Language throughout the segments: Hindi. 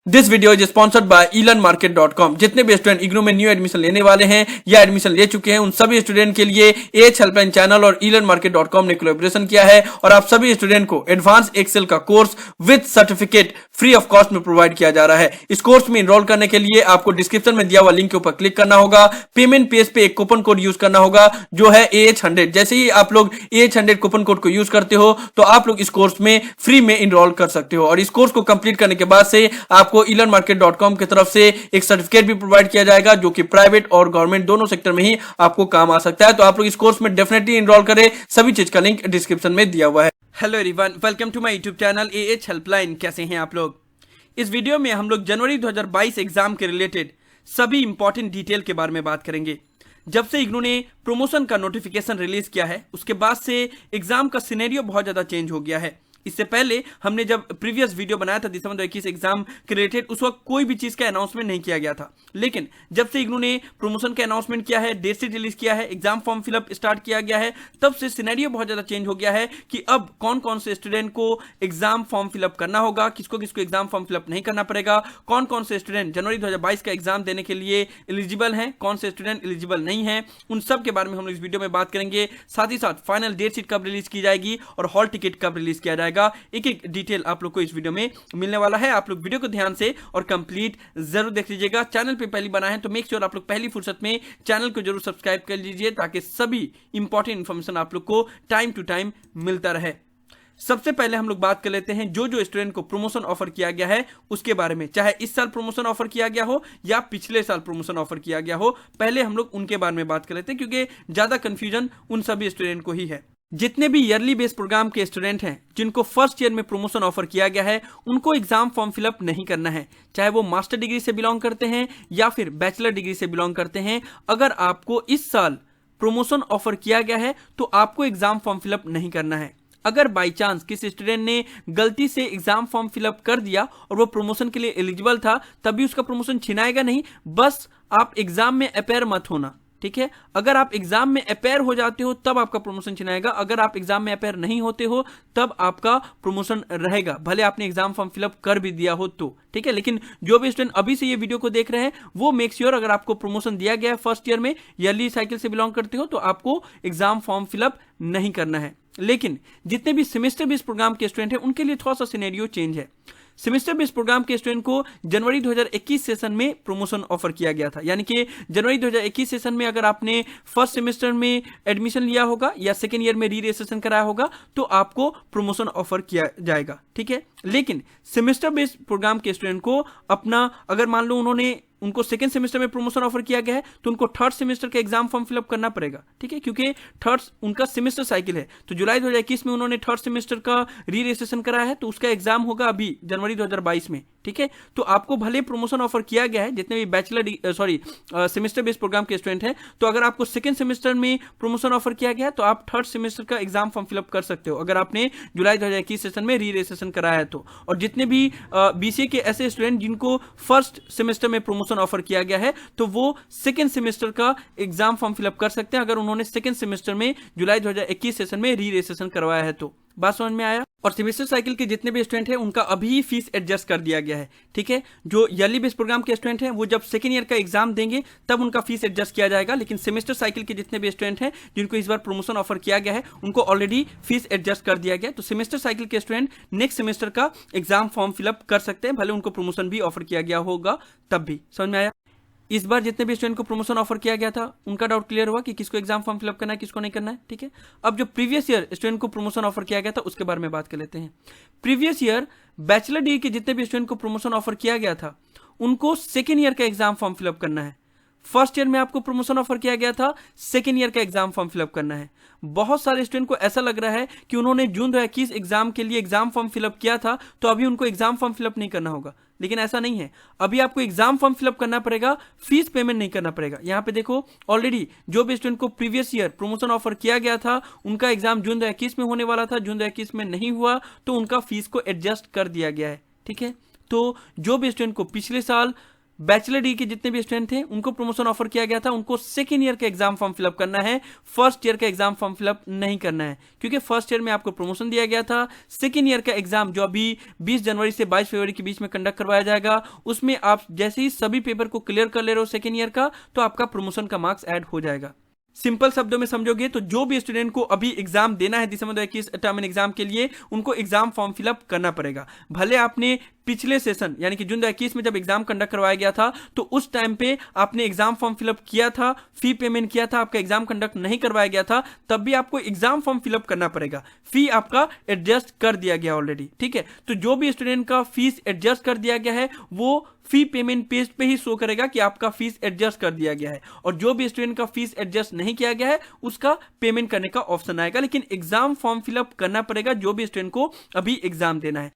This video is sponsored by elearnmarket.com। जितने भी स्टूडेंट इग्नू में न्यू एडमिशन लेने वाले हैं या एडमिशन ले चुके हैं, उन सभी स्टूडेंट के लिए एज हेल्पलाइन चैनल और elearnmarket.com ने कोलैबोरेशन किया है और आप सभी स्टूडेंट को एडवांस एक्सेल का course with certificate free of cost में प्रोवाइड किया जा रहा है। इस कोर्स में एनरोल करने के लिए आपको डिस्क्रिप्शन में दिया हुआ लिंक के ऊपर क्लिक करना होगा। पेमेंट पेज पे एक कूपन कोड यूज करना होगा जो है AH100। जैसे ही आप लोग AH100 कूपन कोड को यूज करते हो तो आप लोग इस कोर्स में फ्री में एनरोल कर सकते हो और इस कोर्स को कंप्लीट करने के बाद से आपको elearnmarket.com की तरफ से एक सर्टिफिकेट भी प्रोवाइड किया जाएगा जो कि प्राइवेट और गवर्नमेंट दोनों सेक्टर में ही आपको काम आ सकता है। तो आप लोग इस कोर्स में डेफिनेटली एनरोल करें। सभी चीज का लिंक डिस्क्रिप्शन में दिया हुआ है। Hello everyone, welcome to my YouTube channel AH helpline. कैसे हैं आप लोग? इस वीडियो में हम लोग जनवरी 2022 एग्जाम के रिलेटेड सभी इंपॉर्टेंट डिटेल के बारे में बात करेंगे। जब से इग्नू ने प्रमोशन का नोटिफिकेशन रिलीज किया है उसके बाद से एग्जाम का सिनेरियो बहुत ज्यादा चेंज हो गया है। इससे पहले हमने जब प्रीवियस वीडियो बनाया था दिसंबर 2021 एग्जाम के रिलेटेड, उस वक्त कोई भी चीज का अनाउंसमेंट नहीं किया गया था। लेकिन जब से इग्नू ने प्रमोशन का अनाउंसमेंट किया है, डेट शीट रिलीज किया है, एग्जाम फॉर्म फिलअप स्टार्ट किया गया है, तब से सिनेरियो बहुत ज्यादा चेंज हो गया है कि अब कौन कौन से स्टूडेंट को एग्जाम फॉर्म फिलअप करना होगा, किसको किसको एग्जाम फॉर्म फिलअप नहीं करना पड़ेगा, कौन कौन से स्टूडेंट जनवरी 2022 का एग्जाम देने के लिए एलिजिबल हैं, कौन से स्टूडेंट एलिजिबल नहीं है, उन सब के बारे में हम लोग इस वीडियो में बात करेंगे। साथ ही साथ फाइनल डेट शीट कब रिलीज की जाएगी और हॉल टिकट कब रिलीज किया जाएगा, एक एक डिटेल आप लोग को इस वीडियो में मिलने वाला है। आप लोग वीडियो को ध्यान से और कंप्लीट जरूर देख लीजिएगा। चैनल पे पहली बना है तो मेक श्योर आप लोग पहली फुर्सत में चैनल को जरूर सब्सक्राइब कर लीजिए ताकि सभी इंपॉर्टेंट इंफॉर्मेशन आप लोग को टाइम टू टाइम मिलता रहे। सबसे पहले हम लोग बात कर लेते हैं जो स्टूडेंट को प्रमोशन ऑफर किया गया है उसके बारे में, चाहे इस साल प्रमोशन ऑफर किया गया हो या पिछले साल प्रमोशन ऑफर किया गया हो। पहले हम लोग उनके बारे में बात कर लेते हैं क्योंकि ज्यादा कंफ्यूजन उन सभी स्टूडेंट को ही है। जितने भी ईयरली बेस प्रोग्राम के स्टूडेंट हैं जिनको फर्स्ट ईयर में प्रमोशन ऑफर किया गया है उनको एग्जाम फॉर्म फिलअप नहीं करना है, चाहे वो मास्टर डिग्री से बिलोंग करते हैं या फिर बैचलर डिग्री से बिलोंग करते हैं। अगर आपको इस साल प्रमोशन ऑफर किया गया है तो आपको एग्जाम फॉर्म फिलअप नहीं करना है। अगर बाई चांस किसी स्टूडेंट ने गलती से एग्जाम फॉर्म फिलअप कर दिया और वो प्रमोशन के लिए एलिजिबल था तभी उसका प्रमोशन छिनाएगा नहीं, बस आप एग्जाम में अपेयर मत होना, ठीक है। अगर आप एग्जाम में अपेयर हो जाते हो तब आपका प्रमोशन छिनाएगा, अगर आप एग्जाम में अपेयर नहीं होते हो तब आपका प्रमोशन रहेगा, भले आपने एग्जाम फॉर्म फिलअप कर भी दिया हो तो, ठीक है। लेकिन जो भी स्टूडेंट अभी से ये वीडियो को देख रहे हैं वो मेक श्योर अगर आपको प्रमोशन दिया गया है फर्स्ट ईयर में, ईयरली साइकिल से बिलोंग करते हो तो आपको एग्जाम फॉर्म फिलअप नहीं करना है। लेकिन जितने भी सेमेस्टर बेस्ड प्रोग्राम के स्टूडेंट हैं उनके लिए थोड़ा सा सिनेरियो चेंज है। सेमेस्टर बेस्ड प्रोग्राम के स्टूडेंट को जनवरी 2021 सेशन में प्रमोशन ऑफर किया गया था, यानी कि जनवरी 2021 सेशन में अगर आपने फर्स्ट सेमेस्टर में एडमिशन लिया होगा या सेकेंड ईयर में री रजिस्ट्रेशन कराया होगा तो आपको प्रमोशन ऑफर किया जाएगा, ठीक है। लेकिन सेमेस्टर बेस्ड प्रोग्राम के स्टूडेंट को अपना, अगर मान लो उनको सेकेंड सेमेस्टर में प्रमोशन ऑफर किया गया है तो उनको थर्ड सेमेस्टर का एग्जाम फॉर्म फिलअप करना पड़ेगा, ठीक है, क्योंकि थर्ड उनका सेमेस्टर साइकिल है। तो जुलाई 2021 में उन्होंने थर्ड सेमेस्टर का री रजिस्ट्रेशन कराया है तो उसका एग्जाम होगा अभी जनवरी 2022 में, ठीक है। तो आपको भले प्रमोशन ऑफर किया गया है जितने भी बैचलर सेमेस्टर बेस्ड प्रोग्राम के स्टूडेंट हैं, तो अगर आपको सेकेंड सेमेस्टर में प्रमोशन ऑफर किया गया है तो आप थर्ड सेमेस्टर का एग्जाम फॉर्म फिलअप कर सकते हो अगर आपने जुलाई 2021 सेशन में री रजिस्ट्रेशन कराया है तो। और जितने भी BCA के ऐसे स्टूडेंट जिनको फर्स्ट सेमेस्टर में प्रमोशन ऑफर किया गया है तो वो सेकेंड सेमेस्टर का एग्जाम फॉर्म फिलअप कर सकते हैं अगर उन्होंने सेकेंड सेमेस्टर में जुलाई 2021 सेशन में री रजिस्ट्रेशन करवाया है तो। बात समझ में आया? और सेमेस्टर साइकिल के जितने भी स्टूडेंट हैं उनका अभी फीस एडजस्ट कर दिया गया है, ठीक है। जो ईयरली बेस्ड प्रोग्राम के स्टूडेंट हैं वो जब सेकेंड ईयर का एग्जाम देंगे तब उनका फीस एडजस्ट किया जाएगा, लेकिन सेमेस्टर साइकिल के जितने भी स्टूडेंट हैं जिनको इस बार प्रमोशन ऑफर किया गया है उनको ऑलरेडी फीस एडजस्ट कर दिया गया है। तो सेमेस्टर साइकिल के स्टूडेंट नेक्स्ट सेमेस्टर का एग्जाम फॉर्म फिलअप कर सकते हैं, भले उनको प्रमोशन भी ऑफर किया गया होगा तब भी। समझ में आया? इस बार जितने भी स्टूडेंट को प्रमोशन ऑफर किया गया था उनका डाउट क्लियर हुआ कि किसको एग्जाम फॉर्म फिलअप करना है किसको नहीं करना है, ठीक है। अब जो प्रीवियस ईयर स्टूडेंट को प्रमोशन ऑफर किया गया था उसके बारे में बात कर लेते हैं। प्रीवियस ईयर बैचलर डिग्री के जितने भी स्टूडेंट को प्रमोशन ऑफर किया गया था उनको सेकेंड ईयर का एग्जाम फॉर्म फिलअप करना है। फर्स्ट ईयर में आपको प्रमोशन ऑफर किया गया था, सेकेंड ईयर का एग्जाम फॉर्म फिलअप करना है। बहुत सारे स्टूडेंट को ऐसा लग रहा है कि उन्होंने जून 2021 एग्जाम के लिए एग्जाम फॉर्म फिलअप किया था तो अभी उनको एग्जाम फॉर्म फिलअप नहीं करना होगा, लेकिन ऐसा नहीं है। अभी आपको एग्जाम फॉर्म फिलअप करना पड़ेगा, फीस पेमेंट नहीं करना पड़ेगा। यहाँ पे देखो ऑलरेडी जो भी स्टूडेंट को प्रीवियस ईयर प्रमोशन ऑफर किया गया था उनका एग्जाम जून 2021 में होने वाला था, जून 2021 में नहीं हुआ तो उनका फीस को एडजस्ट कर दिया गया है, ठीक है। तो जो भी स्टूडेंट को पिछले साल बैचलर डिग्री के जितने भी स्टूडेंट थे उनको प्रमोशन ऑफर किया गया था, उनको सेकेंड ईयर का एग्जाम फॉर्म फिलअप करना है, फर्स्ट ईयर का एग्जाम फॉर्म फिलअप नहीं करना है, क्योंकि फर्स्ट ईयर में आपको प्रमोशन दिया गया था। सेकेंड ईयर का एग्जाम जो अभी 20 जनवरी से 22 फरवरी के बीच में कंडक्ट करवाया जाएगा, उसमें आप जैसे ही सभी पेपर को क्लियर कर ले रहे हो सेकेंड ईयर का, तो आपका प्रमोशन का मार्क्स ऐड हो जाएगा। सिंपल शब्दों में समझोगे तो जो भी स्टूडेंट को अभी एग्जाम देना है दिसंबर 2021 टर्म एंड एग्जाम के लिए, उनको एग्जाम फॉर्म फिलअप करना पड़ेगा। भले आपने पिछले सेशन यानी कि जून 2021 में जब एग्जाम कंडक्ट करवाया गया था तो उस टाइम पे आपने एग्जाम फॉर्म फिलअप किया था, फी पेमेंट किया था, आपका एग्जाम कंडक्ट नहीं करवाया गया था, तब भी आपको एग्जाम फॉर्म फिलअप करना पड़ेगा। फी आपका एडजस्ट कर दिया गया ऑलरेडी, ठीक है। तो जो भी स्टूडेंट का फीस एडजस्ट कर दिया गया है वो फी पेमेंट पेज पे ही शो करेगा कि आपका फीस एडजस्ट कर दिया गया है, और जो भी स्टूडेंट का फीस एडजस्ट नहीं किया गया है उसका पेमेंट करने का ऑप्शन आएगा, लेकिन एग्जाम फॉर्म फिलअप करना पड़ेगा जो भी स्टूडेंट को अभी एग्जाम देना है।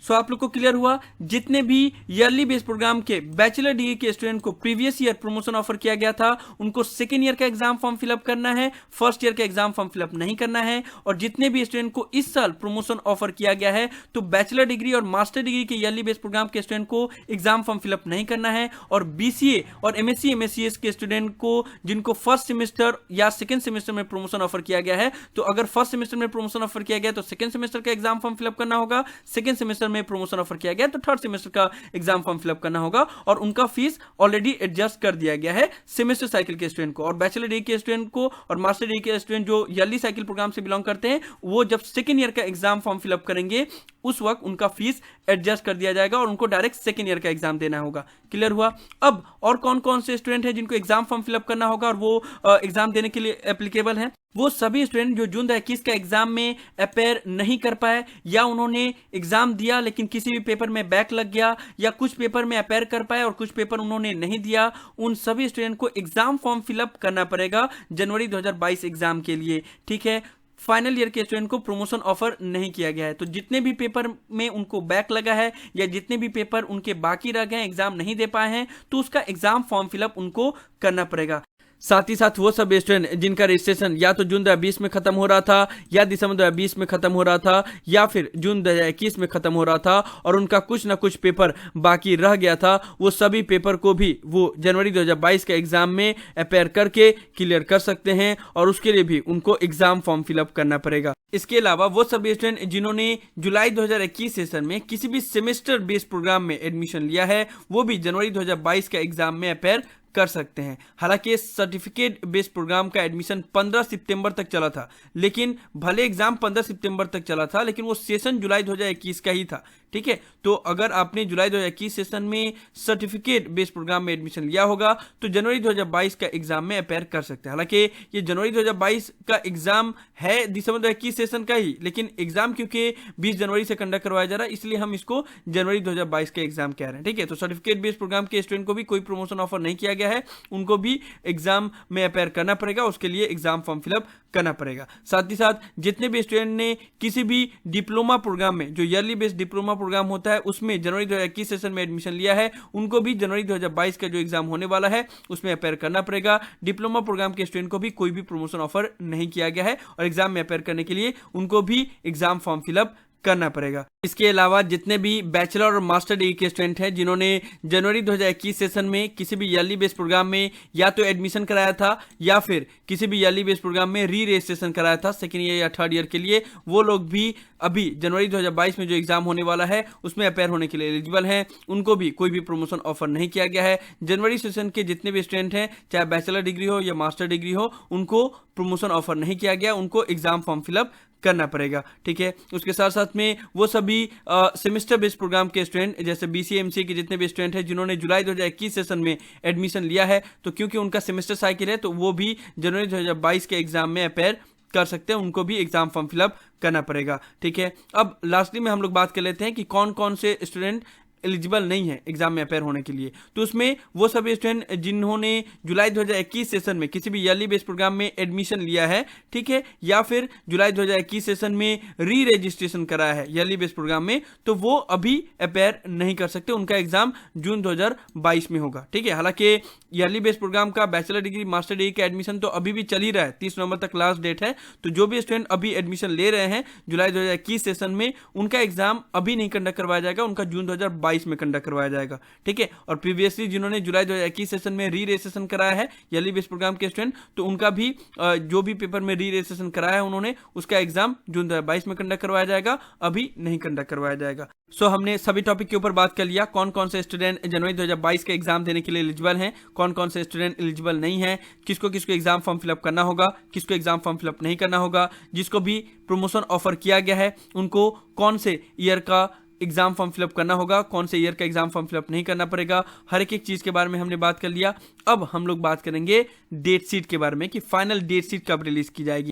सो आप लोग को क्लियर हुआ, जितने भी ईयरली बेस प्रोग्राम के बैचलर डिग्री के स्टूडेंट को प्रीवियस ईयर प्रमोशन ऑफर किया गया था, उनको सेकेंड ईयर का एग्जाम फॉर्म फिलअप करना है, फर्स्ट ईयर का एग्जाम फॉर्म फिलअप नहीं करना है। और जितने भी स्टूडेंट को इस साल प्रमोशन ऑफर किया गया है तो बैचलर डिग्री और मास्टर डिग्री के ईयरली बेस प्रोग्राम के स्टूडेंट को एग्जाम फॉर्म फिलअप नहीं करना है। और बीसीए और एमएससी एमएससीएस के स्टूडेंट को जिनको फर्स्ट सेमेस्टर या सेकेंड सेमेस्टर में प्रमोशन ऑफर किया गया है, तो अगर फर्स्ट सेमेस्टर में प्रमोशन ऑफर किया गया तो सेकेंड सेमेस्टर का एग्जाम फॉर्म फिलअप करना होगा, सेकेंड सेमेस्टर में प्रमोशन ऑफर किया गया तो थर्ड सेमेस्टर का एग्जाम फॉर्म फिलअप करना होगा, और उनका फीस ऑलरेडी एडजस्ट कर दिया गया है सेमेस्टर साइकिल के स्टूडेंट को। और बैचलर डिग्री के स्टूडेंट को और मास्टर डिग्री के स्टूडेंट जो ईयरली साइकिल प्रोग्राम से बिलोंग करते हैं, वो जब सेकेंड ईयर का एग्जाम फॉर्म फिलअप करेंगे उस वक्त उनका फीस एडजस्ट कर दिया जाएगा और उनको डायरेक्ट सेकेंड ईयर का एग्जाम देना होगा। क्लियर हुआ। अब और कौन कौन से स्टूडेंट हैं जिनको एग्जाम फॉर्म फिलअप करना होगा और वो एग्जाम देने के लिए एप्लीकेबल है? वो सभी स्टूडेंट जो जून 2021 का एग्जाम में अपेयर नहीं कर पाए, या उन्होंने एग्जाम दिया लेकिन किसी भी पेपर में बैक लग गया, या कुछ पेपर में अपेयर कर पाए और कुछ पेपर उन्होंने नहीं दिया, उन सभी स्टूडेंट को एग्जाम फॉर्म फिलअप करना पड़ेगा जनवरी 2022 एग्जाम के लिए, ठीक है। फाइनल ईयर के स्टूडेंट को प्रमोशन ऑफर नहीं किया गया है, तो जितने भी पेपर में उनको बैक लगा है या जितने भी पेपर उनके बाकी रह गए, एग्जाम नहीं दे पाए हैं, तो उसका एग्जाम फॉर्म फिलअप उनको करना पड़ेगा। साथ ही साथ वो सब स्टूडेंट जिनका रजिस्ट्रेशन या तो जून 2020 में खत्म हो रहा था, या दिसंबर 2020 में खत्म हो रहा था, या फिर जून 2021 में खत्म हो रहा था और उनका कुछ ना कुछ पेपर बाकी रह गया था, वो सभी पेपर को भी वो जनवरी 2022 के एग्जाम में अपेयर करके क्लियर कर सकते हैं, और उसके लिए भी उनको एग्जाम फॉर्म फिलअप करना पड़ेगा। इसके अलावा वो सभी स्टूडेंट जिन्होंने जुलाई 2021 सेशन में किसी भी सेमेस्टर बेस्ड प्रोग्राम में एडमिशन लिया है, वो भी जनवरी 2022 के एग्जाम में अपेयर कर सकते हैं। हालांकि सर्टिफिकेट बेस्ड प्रोग्राम का एडमिशन 15 सितंबर तक चला था, लेकिन भले एग्जाम 15 सितंबर तक चला था लेकिन वो सेशन जुलाई 2021 का ही था, ठीक है। तो अगर आपने जुलाई 2021 सेशन में सर्टिफिकेट बेस्ड प्रोग्राम में एडमिशन लिया होगा तो जनवरी 2022 का एग्जाम में अपेयर कर सकते हैं। हालांकि ये जनवरी 2022 का एग्जाम है दिसंबर 2021 सेशन का ही, लेकिन एग्जाम क्योंकि 20 जनवरी से कंडक्ट करवाया जा रहा है इसलिए हम इसको जनवरी 2022 का एग्जाम कह रहे हैं, ठीक है। तो सर्टिफिकेट बेस्ड प्रोग्राम के स्टूडेंट को भी कोई प्रमोशन ऑफर नहीं किया गया है, उनको भी एग्जाम में अपेयर करना पड़ेगा, उसके लिए एग्जाम फॉर्म फिलअप करना पड़ेगा। साथ ही साथ जितने भी स्टूडेंट ने किसी भी डिप्लोमा प्रोग्राम में, जो ईयरली बेस्ड डिप्लोमा प्रोग्राम होता है, उसमें जनवरी 2021 सेशन में एडमिशन लिया है, उनको भी जनवरी 2022 का जो एग्जाम होने वाला है उसमें अपेयर करना पड़ेगा। डिप्लोमा प्रोग्राम के स्टूडेंट को भी कोई भी प्रमोशन ऑफर नहीं किया गया है और एग्जाम में अपेयर करने के लिए उनको भी एग्जाम फॉर्म फिलअप करना पड़ेगा। इसके अलावा जितने भी बैचलर और मास्टर डिग्री के स्टूडेंट हैं जिन्होंने जनवरी 2021 सेशन में किसी भी ईयरली बेस्ड प्रोग्राम में या तो एडमिशन कराया था या फिर किसी भी ईयरली बेस्ड प्रोग्राम में री रजिस्ट्रेशन कराया था सेकेंड ईयर या थर्ड ईयर के लिए, वो लोग भी अभी जनवरी 2022 में जो एग्जाम होने वाला है उसमें अपेयर होने के लिए एलिजिबल हैं, उनको भी कोई भी प्रमोशन ऑफर नहीं किया गया है। जनवरी सेशन के जितने भी स्टूडेंट हैं, चाहे बैचलर डिग्री हो या मास्टर डिग्री हो, उनको प्रमोशन ऑफर नहीं किया गया, उनको एग्जाम फॉर्म फिलअप करना पड़ेगा, ठीक है। उसके साथ साथ में वो सभी सेमेस्टर बेस्ड प्रोग्राम के स्टूडेंट जैसे बीसीए एमसीए के जितने भी स्टूडेंट हैं जिन्होंने जुलाई 2021 सेशन में एडमिशन लिया है, तो क्योंकि उनका सेमेस्टर साइकिल है तो वो भी जनवरी 2022 के एग्जाम में अपेयर कर सकते हैं, उनको भी एग्जाम फॉर्म फिलअप करना पड़ेगा, ठीक है। अब लास्टली में हम लोग बात कर लेते हैं कि कौन कौन से स्टूडेंट एलिजिबल नहीं है एग्जाम में अपेयर होने के लिए। तो उसमें वो सभी स्टूडेंट जिन्होंने जुलाई 2021 सेशन में किसी भी ईयरली बेस्ड प्रोग्राम में एडमिशन लिया है, ठीक है, या फिर जुलाई 2021 सेशन में री रजिस्ट्रेशन कराया है ईयरली बेस्ड प्रोग्राम में, तो वो अभी अपेयर नहीं कर सकते, उनका एग्जाम जून 2022 में होगा, ठीक है। हालांकि ईयरली बेस्ड प्रोग्राम का बैचलर डिग्री मास्टर डिग्री का एडमिशन तो अभी भी चल ही रहा है, 30 नवंबर तक लास्ट डेट है। तो जो भी स्टूडेंट अभी एडमिशन ले रहे हैं जुलाई 2021 सेशन में, उनका एग्जाम अभी नहीं कंडक्ट करवाया जाएगा, उनका जून 2022 2022 में कंडक्ट करवाया जाएगा, ठीक है। और प्रीवियसली जिन्होंने जुलाई 2021 सेशन में री रजिस्ट्रेशन कराया है ईयरली बेस प्रोग्राम के स्टूडेंट, तो उनका भी जो भी पेपर में री रजिस्ट्रेशन कराया है उन्होंने, उसका एग्जाम जून 2022 में कंडक्ट करवाया जाएगा, अभी नहीं कंडक्ट करवाया जाएगा। सो हमने सभी टॉपिक के ऊपर बात कर लिया, कौन कौन से स्टूडेंट जनवरी 2022 के एग्जाम देने के लिए एलिजिबल हैं, कौन कौन से स्टूडेंट एलिजिबल नहीं है, किसको किसको एग्जाम फॉर्म फिलअप करना होगा, किसको एग्जाम फॉर्म फिलअप नहीं करना होगा, जिसको भी प्रमोशन ऑफर किया गया है उनको कौन से ईयर का एग्जाम फॉर्म फिलअप करना होगा, कौन से ईयर का एग्जाम फॉर्म फिलअप नहीं करना पड़ेगा, हर एक चीज के बारे में हमने बात कर लिया। अब हम लोग बात करेंगे डेट शीट के बारे में कि फाइनल डेट शीट कब रिलीज की जाएगी।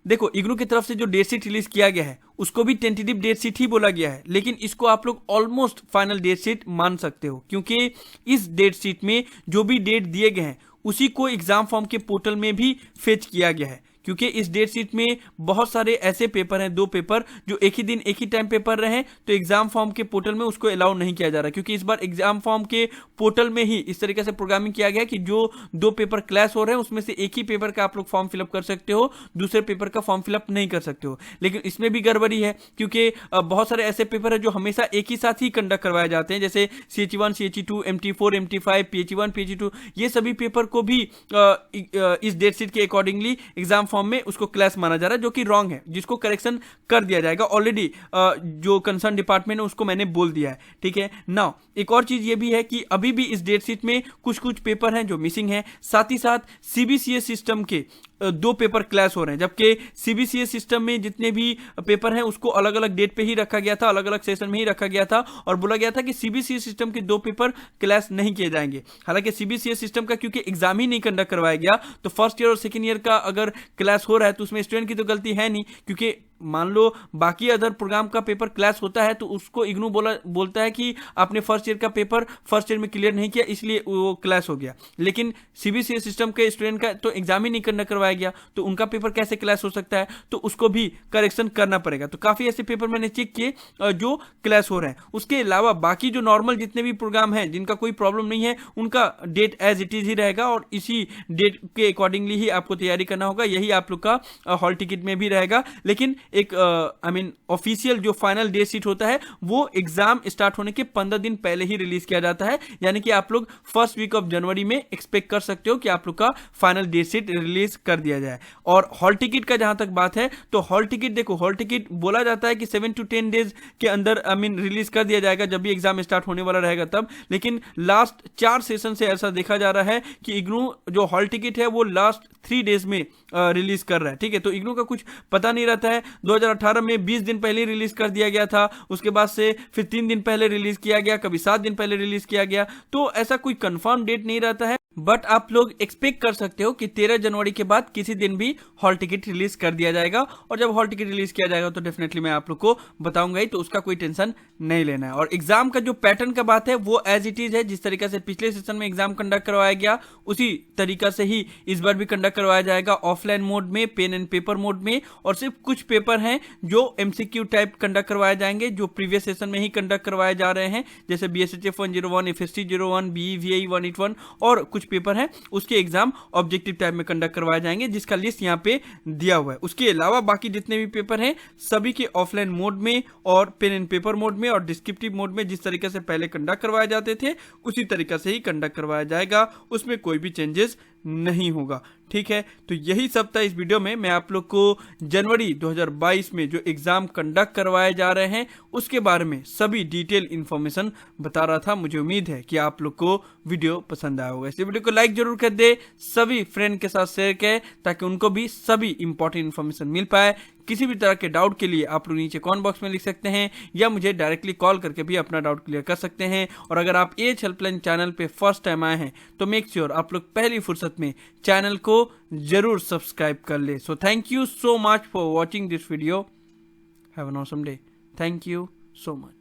देखो, इग्नू की तरफ से जो डेट शीट रिलीज किया गया है उसको भी टेंटेटिव डेट शीट ही बोला गया है, लेकिन इसको आप लोग ऑलमोस्ट फाइनल डेट शीट मान सकते हो, क्योंकि इस डेट शीट में जो भी डेट दिए गए हैं उसी को एग्जाम फॉर्म के पोर्टल में भी फेच किया गया है। क्योंकि इस डेट शीट में बहुत सारे ऐसे पेपर हैं, 2 पेपर जो एक ही दिन एक ही टाइम पेपर रहे, तो एग्जाम फॉर्म के पोर्टल में उसको अलाउ नहीं किया जा रहा, क्योंकि इस बार एग्जाम फॉर्म के पोर्टल में ही इस तरीके से प्रोग्रामिंग किया गया कि जो 2 पेपर क्लैश हो रहे हैं उसमें से एक ही पेपर का आप लोग फॉर्म फिलअप कर सकते हो, दूसरे पेपर का फॉर्म फिलअप नहीं कर सकते हो। लेकिन इसमें भी गड़बड़ी है, क्योंकि बहुत सारे ऐसे पेपर है जो हमेशा एक ही साथ ही कंडक्ट करवाए जाते हैं, जैसे CH1, CH2, MT4, MT5, PH1, PH2, ये सभी पेपर को भी इस डेट शीट के अकॉर्डिंगली एग्जाम फॉर्म में उसको क्लैश माना जा रहा है, जो कि रॉन्ग है, जिसको करेक्शन कर दिया जाएगा। ऑलरेडी जो कंसर्न डिपार्टमेंट है उसको मैंने बोल दिया है, ठीक है। नाउ एक और चीज ये भी है कि अभी भी इस डेट शीट में कुछ कुछ पेपर हैं जो मिसिंग है, साथ ही साथ CBCS सिस्टम के 2 पेपर क्लैश हो रहे हैं, जबकि CBCS सिस्टम में जितने भी पेपर हैं उसको अलग अलग डेट पे ही रखा गया था, अलग अलग सेशन में ही रखा गया था, और बोला गया था कि CBCS सिस्टम के 2 पेपर क्लैश नहीं किए जाएंगे। हालांकि CBCS सिस्टम का क्योंकि एग्जाम ही नहीं कंडक्ट करवाया गया, तो फर्स्ट ईयर और सेकेंड ईयर का अगर क्लैश हो रहा है तो उसमें स्टूडेंट की तो गलती है नहीं, क्योंकि मान लो बाकी अदर प्रोग्राम का पेपर क्लैश होता है तो उसको इग्नू बोलता है कि आपने फर्स्ट ईयर का पेपर फर्स्ट ईयर में क्लियर नहीं किया इसलिए वो क्लैश हो गया। लेकिन CBCS सिस्टम के स्टूडेंट का तो एग्जाम ही नहीं कंडक्ट करवाया गया, तो उनका पेपर कैसे क्लैश हो सकता है, तो उसको भी करेक्शन करना पड़ेगा। तो काफी ऐसे पेपर मैंने चेक किए जो क्लैश हो रहे हैं। उसके अलावा बाकी जो नॉर्मल जितने भी प्रोग्राम हैं जिनका कोई प्रॉब्लम नहीं है, उनका डेट एज इट इज ही रहेगा और इसी डेट के अकॉर्डिंगली ही आपको तैयारी करना होगा। यही आप लोग का हॉल टिकट में भी रहेगा। लेकिन एक ऑफिशियल जो फाइनल डेट शीट होता है वो एग्जाम स्टार्ट होने के 15 दिन पहले ही रिलीज किया जाता है, यानी कि आप लोग फर्स्ट वीक ऑफ जनवरी में एक्सपेक्ट कर सकते हो कि आप लोग का फाइनल डेट शीट रिलीज कर दिया जाए। और हॉल टिकट का जहां तक बात है, तो हॉल टिकट देखो, हॉल टिकट बोला जाता है कि 7 to 10 डेज के अंदर रिलीज कर दिया जाएगा जब भी एग्जाम स्टार्ट होने वाला रहेगा तब। लेकिन लास्ट 4 सेशन से ऐसा देखा जा रहा है कि इग्नू जो हॉल टिकट है वो लास्ट 3 डेज में रिलीज कर रहा है, ठीक है। तो इग्नू का कुछ पता नहीं रहता है। 2018 में 20 दिन पहले रिलीज कर दिया गया था, उसके बाद से फिर 3 दिन पहले रिलीज किया गया, कभी 7 दिन पहले रिलीज किया गया, तो ऐसा कोई कंफर्म डेट नहीं रहता है। बट आप लोग एक्सपेक्ट कर सकते हो कि 13 जनवरी के बाद किसी दिन भी हॉल टिकट रिलीज कर दिया जाएगा, और जब हॉल टिकट रिलीज किया जाएगा तो डेफिनेटली मैं आप लोग को बताऊंगा ही, तो उसका कोई टेंशन नहीं लेना है। और एग्जाम का जो पैटर्न का बात है वो एज इट इज है, जिस तरीके से पिछले सेशन में एग्जाम कंडक्ट करवाया गया उसी तरीका से ही इस बार भी कंडक्ट करवाया जाएगा, ऑफलाइन मोड में, पेन एंड पेपर मोड में। और सिर्फ कुछ पेपर हैं जो MCQ टाइप कंडक्ट करवाए जाएंगे, जो प्रीवियस सेशन में ही कंडक्ट करवाए जा रहे हैं, जैसे BSHF 101, FST 01, BE VAE 181 और कुछ पेपर हैं उसके एग्जाम ऑब्जेक्टिव टाइप में कंडक्ट करवाए जाएंगे, जिसका लिस्ट यहाँ पे दिया हुआ है। उसके अलावा बाकी जितने भी पेपर हैं सभी के ऑफलाइन मोड में और पेन एंड पेपर मोड में और डिस्क्रिप्टिव मोड में जिस तरीके से पहले कंडक्ट करवाए जाते थे उसी तरीके से ही कंडक्ट करवाया जाएगा, उसमें कोई भी चेंजेस नहीं होगा, ठीक है। तो यही सब था इस वीडियो में। मैं आप लोग को जनवरी 2022 में जो एग्जाम कंडक्ट करवाए जा रहे हैं उसके बारे में सभी डिटेल इंफॉर्मेशन बता रहा था। मुझे उम्मीद है कि आप लोग को वीडियो पसंद आया होगा। इस वीडियो को लाइक जरूर कर दे, सभी फ्रेंड के साथ शेयर करें ताकि उनको भी सभी इंपॉर्टेंट इंफॉर्मेशन मिल पाए। किसी भी तरह के डाउट के लिए आप लोग नीचे कमेंट बॉक्स में लिख सकते हैं या मुझे डायरेक्टली कॉल करके भी अपना डाउट क्लियर कर सकते हैं। और अगर आप एज हेल्पलाइन चैनल पे फर्स्ट टाइम आए हैं तो मेक श्योर आप लोग पहली फुर्सत में चैनल को जरूर सब्सक्राइब कर ले। So thank you so much for watching this video. Have an awesome day. Thank you so much.